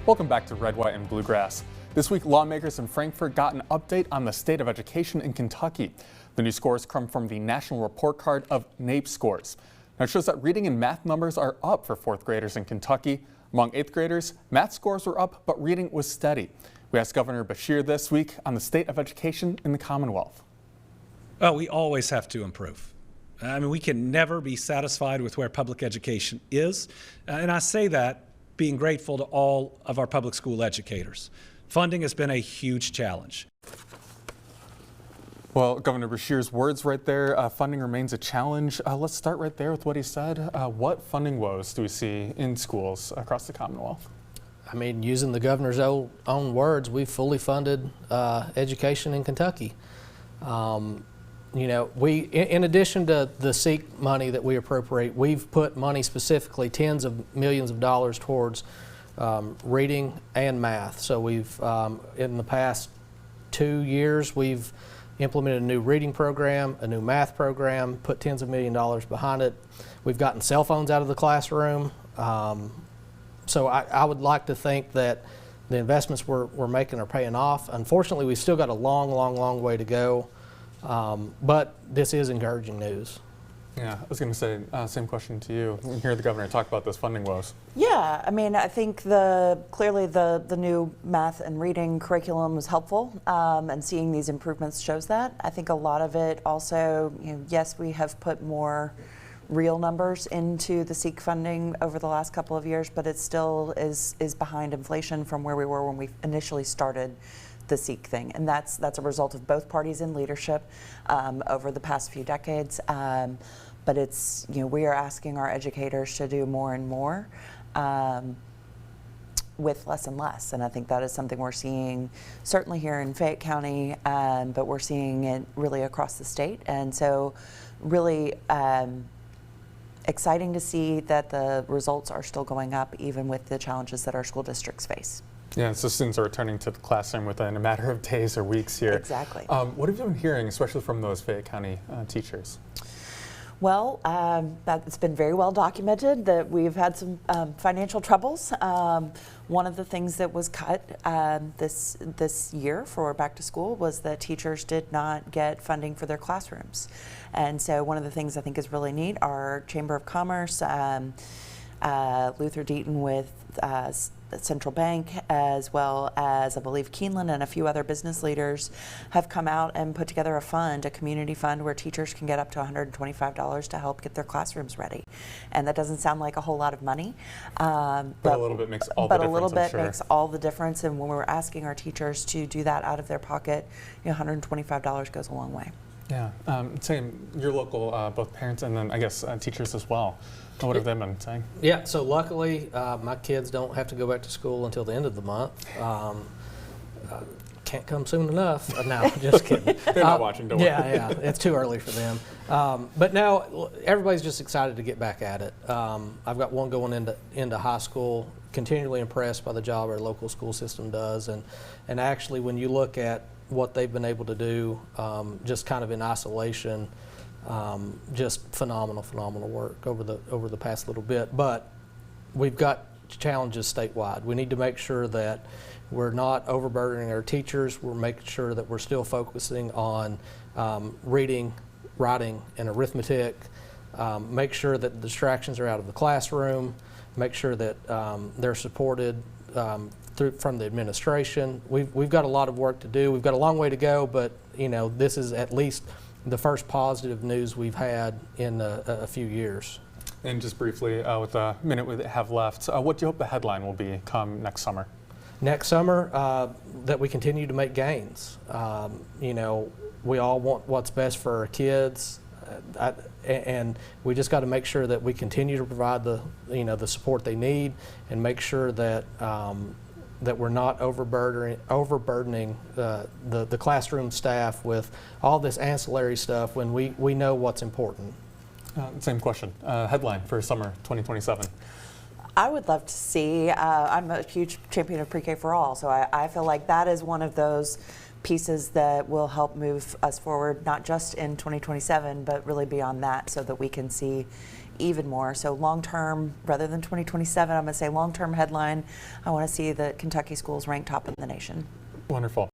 Welcome back to Red, White, and Bluegrass. This week, lawmakers in Frankfort got an update on the state of education in Kentucky. The new scores come from the National Report Card of NAEP scores. Now, it shows that reading and math numbers are up for fourth graders in Kentucky. Among eighth graders, math scores were up, but reading was steady. We asked Governor Beshear this week on the state of education in the Commonwealth. Well, we always have to improve. We can never be satisfied with where public education is. And I say that being grateful to all of our public school educators. Funding has been a huge challenge. Well, Governor Beshear's words right there, funding remains a challenge. Let's start right there with what he said. What funding woes do we see in schools across the Commonwealth? Using the governor's own words, we've fully funded education in Kentucky. In addition to the SEEK money that we appropriate, we've put money specifically, tens of millions of dollars towards reading and math. So we've, in the past 2 years, we've implemented a new reading program, a new math program, put tens of millions of dollars behind it. We've gotten cell phones out of the classroom. So I would like to think that the investments we're making are paying off. Unfortunately, we've still got a long way to go. But this is encouraging news. Yeah, I was going to say, same question to you. We hear the governor talk about those funding woes. Yeah, I think clearly the new math and reading curriculum was helpful, and seeing these improvements shows that. I think a lot of it also, yes, we have put more real numbers into the SEEK funding over the last couple of years, but it still is behind inflation from where we were when we initially started the SEEK thing, and that's a result of both parties in leadership over the past few decades. But it's, we are asking our educators to do more and more with less and less, and I think that is something we're seeing certainly here in Fayette County, but we're seeing it really across the state, and so really exciting to see that the results are still going up even with the challenges that our school districts face. Yeah, so students are returning to the classroom within a matter of days or weeks here. Exactly. What have you been hearing, especially from those Fayette County teachers? Well, it's been very well documented that we've had some financial troubles. One of the things that was cut this year for back to school was that teachers did not get funding for their classrooms. And so one of the things I think is really neat, our Chamber of Commerce, Luther Deaton with Central Bank, as well as I believe Keeneland and a few other business leaders have come out and put together a fund, a community fund where teachers can get up to $125 to help get their classrooms ready. And that doesn't sound like a whole lot of money, but a little bit makes all the difference. But a little bit makes all the difference, and when we're asking our teachers to do that out of their pocket, $125 goes a long way. Yeah, same, your local, both parents and then I guess teachers as well. What have they been saying? Yeah, so luckily my kids don't have to go back to school until the end of the month. Can't come soon enough. No, just kidding. They're not watching, don't worry. Yeah, it's too early for them. But now everybody's just excited to get back at it. I've got one going into high school, continually impressed by the job our local school system does. And actually when you look at what they've been able to do just kind of in isolation, just phenomenal work over the past little bit. But we've got challenges statewide. We need to make sure that we're not overburdening our teachers. We're making sure that we're still focusing on reading, writing, and arithmetic. Make sure that the distractions are out of the classroom. Make sure that they're supported from the administration. We've got a lot of work to do. We've got a long way to go, but this is at least the first positive news we've had in a few years. And just briefly, with a minute we have left, what do you hope the headline will be come next summer? Next summer, that we continue to make gains. We all want what's best for our kids, and we just got to make sure that we continue to provide the support they need, and make sure that that we're not overburdening the classroom staff with all this ancillary stuff when we know what's important. Same question. Headline for summer 2027. I would love to see, I'm a huge champion of Pre-K for All, so I feel like that is one of those pieces that will help move us forward, not just in 2027, but really beyond that, so that we can see even more. So long term, rather than 2027, I'm going to say long term headline, I want to see the Kentucky schools ranked top in the nation. Wonderful.